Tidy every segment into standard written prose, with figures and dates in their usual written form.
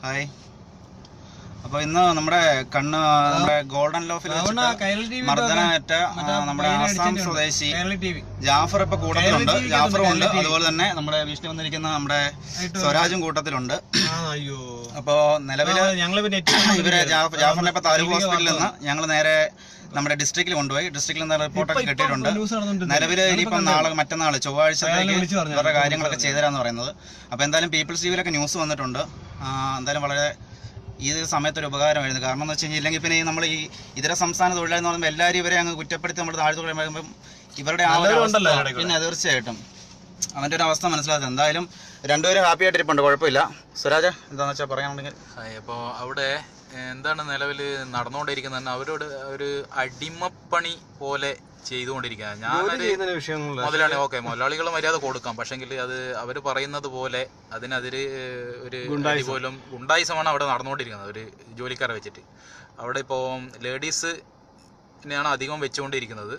Hi. അപ്പോൾ ഇന്ന് നമ്മുടെ ഗോൾഡൻ ലോഫിൽ മർദ്ദനമേറ്റ നമ്മുടെ ആസാം സ്വദേശി ജാഫർ ഇപ്പൊ കൂട്ടത്തിലുണ്ട്. ജാഫറും ഉണ്ട്, അതുപോലെ തന്നെ നമ്മുടെ വീട്ടിൽ വന്നിരിക്കുന്ന നമ്മുടെ സ്വരാജും കൂട്ടത്തിലുണ്ട്. അപ്പോ നിലവില് ഇവരെ ജാഫറിനെ ഇപ്പൊ താലൂക്ക് ഹോസ്പിറ്റലിൽ നിന്ന് ഞങ്ങൾ നേരെ നമ്മുടെ ഡിസ്ട്രിക്റ്റിൽ കൊണ്ടുപോയി. ഡിസ്ട്രിക്റ്റിൽ നിന്ന് റിപ്പോർട്ടൊക്കെ കിട്ടിയിട്ടുണ്ട്. നിലവിൽ ഇനിയിപ്പം മറ്റന്നാള് ചൊവ്വാഴ്ചത്തേക്ക് ഇവരുടെ കാര്യങ്ങളൊക്കെ ചെയ്തുതരാന്ന് പറയുന്നത്. അപ്പൊ എന്തായാലും പീപ്പിൾസ് ടിവിയിലൊക്കെ ന്യൂസ് വന്നിട്ടുണ്ട്. എന്തായാലും വളരെ ഈ സമയത്തൊരു ഉപകാരമായിരുന്നു. കാരണം എന്ന് വെച്ച് കഴിഞ്ഞാൽ ഇല്ലെങ്കിൽ പിന്നെ നമ്മൾ ഈ ഇതര സംസ്ഥാന തൊഴിലാളി എന്ന് പറയുമ്പോൾ എല്ലാവരും ഇവരെ അങ്ങ് കുറ്റപ്പെടുത്തി നമ്മൾ താഴ്ത്തു കഴിയുമ്പോൾ ഇവരുടെ പിന്നെ തീർച്ചയായിട്ടും അവൻ്റെ ഒരു അവസ്ഥ മനസ്സിലാക്കുക. എന്തായാലും രണ്ടുപേരും ഹാപ്പി ആയിട്ടിരിപ്പുണ്ട്, കുഴപ്പമില്ല. സ്വരാജ് എന്താണെന്ന് വെച്ചാൽ പറയാനുണ്ടെങ്കിൽ. അപ്പോൾ അവിടെ എന്താണ് നിലവിൽ നടന്നുകൊണ്ടിരിക്കുന്നത്? അവരോട് ഒരു അടിമപ്പണി പോലെ ചെയ്തുകൊണ്ടിരിക്കുക. മുതലാളി ഓക്കെ, മുതലാളികൾ മര്യാദ കൊടുക്കാം, പക്ഷെങ്കിൽ അത് അവർ പറയുന്നത് പോലെ അതിനെതിരെ ഒരു പോലും ഗുണ്ടായിസമാണ് അവിടെ നടന്നുകൊണ്ടിരിക്കുന്നത്. ഒരു ജോലിക്കാരെ വെച്ചിട്ട് അവിടെ ഇപ്പോൾ ലേഡീസിനെയാണ് അധികം വെച്ചുകൊണ്ടിരിക്കുന്നത്.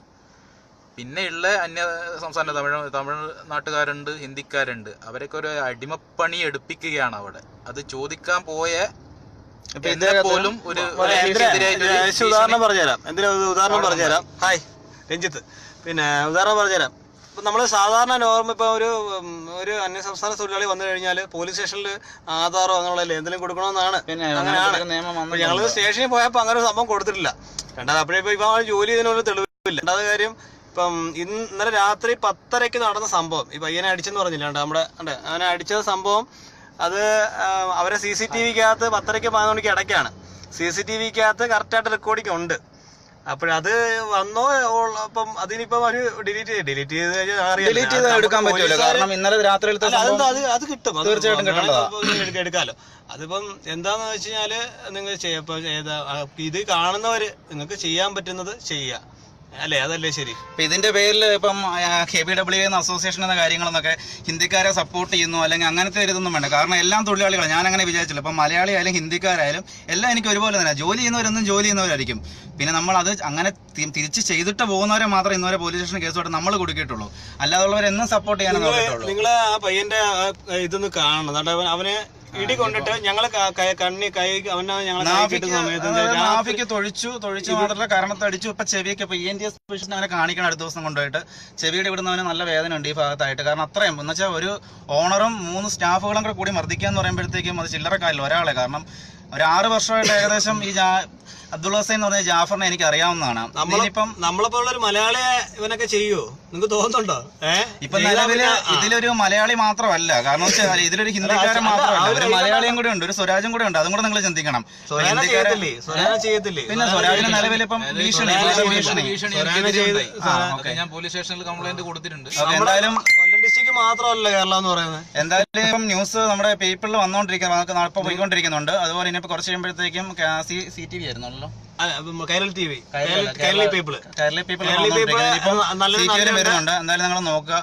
പിന്നെയുള്ള അന്യ സംസ്ഥാന തമിഴ്നാട്ടുകാരുണ്ട്, ഹിന്ദിക്കാരുണ്ട്. അവരൊക്കെ ഒരു അടിമപ്പണി എടുപ്പിക്കുകയാണ് അവിടെ. അത് ചോദിക്കാൻ പോയ പോലും ഒരു ഉദാഹരണം പറഞ്ഞുതരാം. ഹായ് രഞ്ജിത്ത്. പിന്നെ ഉദാഹരണം പറഞ്ഞുതരാം. ഇപ്പം നമ്മൾ സാധാരണ നോർമൽ ഇപ്പോൾ ഒരു അന്യസംസ്ഥാന തൊഴിലാളി വന്നു കഴിഞ്ഞാൽ പോലീസ് സ്റ്റേഷനിൽ ആധാറോ അങ്ങനെയുള്ള എന്തെങ്കിലും കൊടുക്കണമെന്നാണ്. അങ്ങനെയാണ് ഞങ്ങൾ സ്റ്റേഷനിൽ പോയപ്പോൾ അങ്ങനെ ഒരു സംഭവം കൊടുത്തിട്ടില്ല. രണ്ടാമത് അപ്പോഴേപ്പോൾ ഇപ്പം ജോലി ചെയ്തതിനൊരു തെളിവില്ല. രണ്ടാമത് കാര്യം, ഇപ്പം ഇന്നലെ രാത്രി 10:30 നടന്ന സംഭവം, ഈ പയ്യനെ അടിച്ചെന്ന് പറഞ്ഞില്ല നമ്മുടെ അവനെ അടിച്ച സംഭവം, അത് അവരെ CCTVക്കകത്ത് 10:30 11 ഇടയ്ക്കാണ്. CCTVക്കകത്ത് കറക്റ്റായിട്ട് റെക്കോർഡിംഗ് ഉണ്ട്. അപ്പോഴത് വന്നോ അപ്പം അതിനിപ്പം ഒരു ഡിലീറ്റ് ചെയ്ത് എടുക്കാൻ പറ്റുമല്ലോ. കാരണം ഇന്നലെ രാത്രി അത് കിട്ടും, തീർച്ചയായിട്ടും എടുക്കാമല്ലോ. അതിപ്പം എന്താന്ന് വെച്ച് കഴിഞ്ഞാല് നിങ്ങൾ ഇത് കാണുന്നവര് നിങ്ങൾക്ക് ചെയ്യാൻ പറ്റുന്നത് ചെയ്യുക, അല്ലേ? അതല്ലേ ശരി. ഇപ്പൊ ഇതിന്റെ പേരിൽ ഇപ്പം KBW എന്ന അസോസിയേഷൻ എന്ന കാര്യങ്ങളെന്നൊക്കെ ഹിന്ദിക്കാരെ സപ്പോർട്ട് ചെയ്യുന്നു അല്ലെങ്കിൽ അങ്ങനത്തെ ഒരു ഇതൊന്നും വേണ്ട. കാരണം എല്ലാം തൊഴിലാളികളാണ്. ഞാൻ അങ്ങനെ വിചാരിച്ചില്ല. ഇപ്പം മലയാളി ആയാലും ഹിന്ദിക്കാരായാലും എല്ലാം എനിക്ക് ഒരുപോലെ തന്നെ. ജോലി ചെയ്യുന്നവരൊന്നും ജോലി ചെയ്യുന്നവരായിരിക്കും. പിന്നെ നമ്മൾ അത് അങ്ങനെ തിരിച്ച് ചെയ്തിട്ട് പോകുന്നവരെ മാത്രം ഇന്നുവരെ പോലീസ് സ്റ്റേഷൻ കേസോട്ട് നമ്മൾ കൊടുക്കിയിട്ടുള്ളൂ. അല്ലാതുള്ളവരെന്നും സപ്പോർട്ട് ചെയ്യാൻ നോക്കിയിട്ടുള്ളൂ. നിങ്ങൾ ആ പയ്യന്റെ ഇതൊന്ന് കാണണം. അവന് ഇടി കൊണ്ടിട്ട് ഞങ്ങള് നാഫിക്ക് തൊഴിച്ചു മാത്രമല്ല കാരണത്തടിച്ചു. ഇപ്പൊ ചെവിയൊക്കെ ഇപ്പൊ ENT സ്പെഷ്യലിസ്റ്റ് അങ്ങനെ കാണിക്കണം അടുത്ത ദിവസം കൊണ്ടുപോയിട്ട്. ചെവിയുടെ ഇവിടുന്നവന് നല്ല വേദന ഉണ്ട് ഈ ഭാഗത്തായിട്ട്. കാരണം അത്രയും എന്ന് വെച്ചാൽ ഒരു ഓണറും 3 സ്റ്റാഫുകളും കൂടെ കൂടി മർദ്ദിക്കുക എന്ന് പറയുമ്പോഴത്തേക്കും അത് ചില്ലറക്കാരില്ല ഒരാളെ. കാരണം ഒരു 6 വർഷമായിട്ട് ഏകദേശം ഈ അബ്ദുൾ ഹുസൈൻ എന്ന് പറഞ്ഞ ജാഫറിനെ എനിക്ക് അറിയാവുന്നതാണ്. നമ്മളിപ്പോ ഒരു മലയാളിയെ ഇവനൊക്കെ ചെയ്യുമോ നിങ്ങൾക്ക് തോന്നുന്നുണ്ടോ? ഇപ്പൊ നിലവില് ഇതിലൊരു മലയാളി മാത്രമല്ല, കാരണം വെച്ചാൽ ഇതിലൊരു ഹിന്ദിക്കാരൻ മാത്രമല്ല, ഒരു മലയാളിയും കൂടെ ഉണ്ട്, ഒരു സ്വരാജും കൂടെ ഉണ്ട്. അതും കൂടെ നിങ്ങൾ ചിന്തിക്കണം. പിന്നെ സ്വരാജിന് നിലവിൽ ഇപ്പം ഭീഷണി ഞാൻ പോലീസ് സ്റ്റേഷനിൽ കംപ്ലൈന്റ് കൊടുത്തിട്ടുണ്ട്. എന്തായാലും കൊല്ലം ഡിസ്ട്രിക്ട് മാത്രമല്ല കേരളം എന്ന് പറയുന്നത്. എന്തായാലും ഇപ്പം ന്യൂസ് നമ്മുടെ പേപ്പറിൽ വന്നോണ്ടിരിക്കുന്നത്, ഇപ്പൊ പോയിക്കൊണ്ടിരിക്കുന്നുണ്ട്. അതുപോലെ ഇനിയിപ്പോ കുറച്ച് കഴിയുമ്പോഴത്തേക്കും CTV ആയിരുന്നല്ലോ, കേരള TV പീപ്പിൾ വരുന്നുണ്ട്. എന്തായാലും നിങ്ങൾ നോക്കുക.